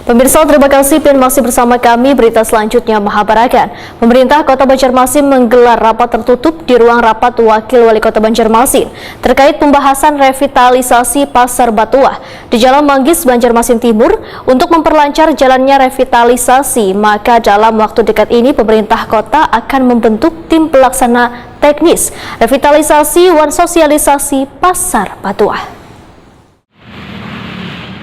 Pemirsa, terima kasih dan masih bersama kami. Berita selanjutnya Mahabarakan. Pemerintah Kota Banjarmasin menggelar rapat tertutup di ruang rapat Wakil Wali Kota Banjarmasin terkait pembahasan revitalisasi Pasar Batuah di Jalan Manggis, Banjarmasin Timur untuk memperlancar jalannya revitalisasi. Maka dalam waktu dekat ini pemerintah kota akan membentuk tim pelaksana teknis revitalisasi dan sosialisasi Pasar Batuah.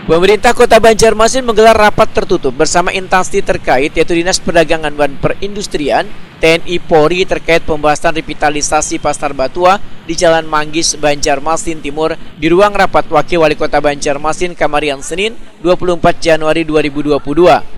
Pemerintah Kota Banjarmasin menggelar rapat tertutup bersama instansi terkait yaitu Dinas Perdagangan dan Perindustrian, TNI Polri terkait pembahasan revitalisasi Pasar Batuah di Jalan Manggis, Banjarmasin Timur di ruang rapat Wakil Wali Kota Banjarmasin Kamarian Senin 24 Januari 2022.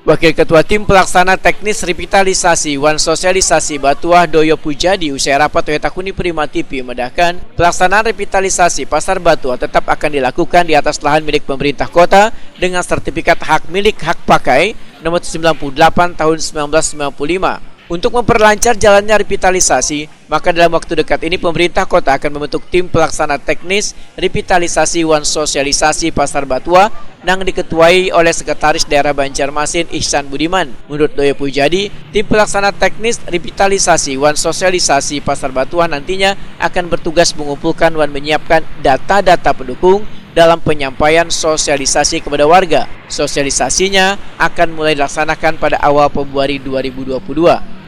Wakil Ketua Tim Pelaksana Teknis Revitalisasi dan Sosialisasi Batuah Doyo Pujadi usai rapat Toyota Kuni Prima TV memedahkan pelaksanaan revitalisasi Pasar Batuah tetap akan dilakukan di atas lahan milik pemerintah kota dengan sertifikat hak milik hak pakai nomor 98 tahun 1995. Untuk memperlancar jalannya revitalisasi, maka dalam waktu dekat ini pemerintah kota akan membentuk tim pelaksana teknis revitalisasi dan sosialisasi Pasar Batuah yang diketuai oleh Sekretaris Daerah Banjarmasin Ihsan Budiman. Menurut Doyo Pujadi, tim pelaksana teknis revitalisasi dan sosialisasi Pasar Batuah nantinya akan bertugas mengumpulkan dan menyiapkan data-data pendukung dalam penyampaian sosialisasi kepada warga. Sosialisasinya akan mulai dilaksanakan pada awal Februari 2022.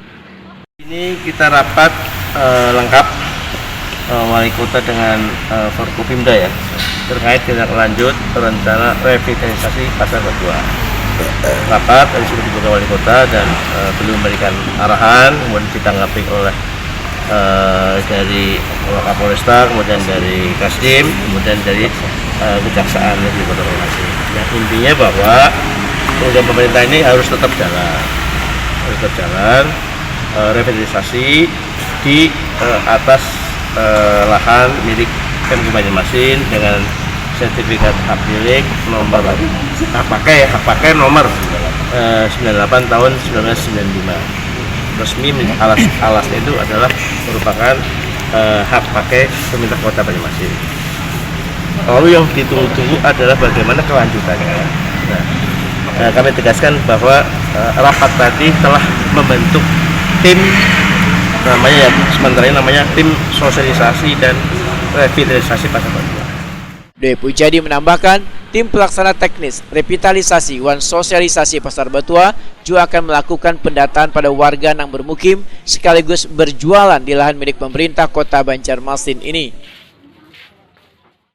Ini kita rapat lengkap Wali Kota dengan Forkopimda ya terkait tindak lanjut rencana revitalisasi Pasar Batuah. Rapat tadi sudah dibuka Wali Kota dan belum memberikan arahan, kemudian ditanggapi oleh dari Kapolresta, kemudian dari Kasdim, kemudian dari Kejaksaan di Kota Banjarmasin. Yang intinya bahwa program pemerintah ini harus tetap jalan, revitalisasi di atas lahan milik Pemkab Banjarmasin dengan sertifikat hak milik nomor hak pakai nomor 98 tahun 1995. Resmi alasnya itu adalah merupakan hak pakai pemerintah Kota Banjarmasin. Lalu yang ditunggu-tunggu adalah bagaimana kelanjutannya. Nah, kami tegaskan bahwa rapat tadi telah membentuk tim namanya sementara namanya tim sosialisasi dan revitalisasi Pasar Batuah. Doyo Pujadi menambahkan, tim pelaksana teknis revitalisasi dan sosialisasi Pasar Batuah juga akan melakukan pendataan pada warga yang bermukim sekaligus berjualan di lahan milik pemerintah Kota Banjarmasin ini.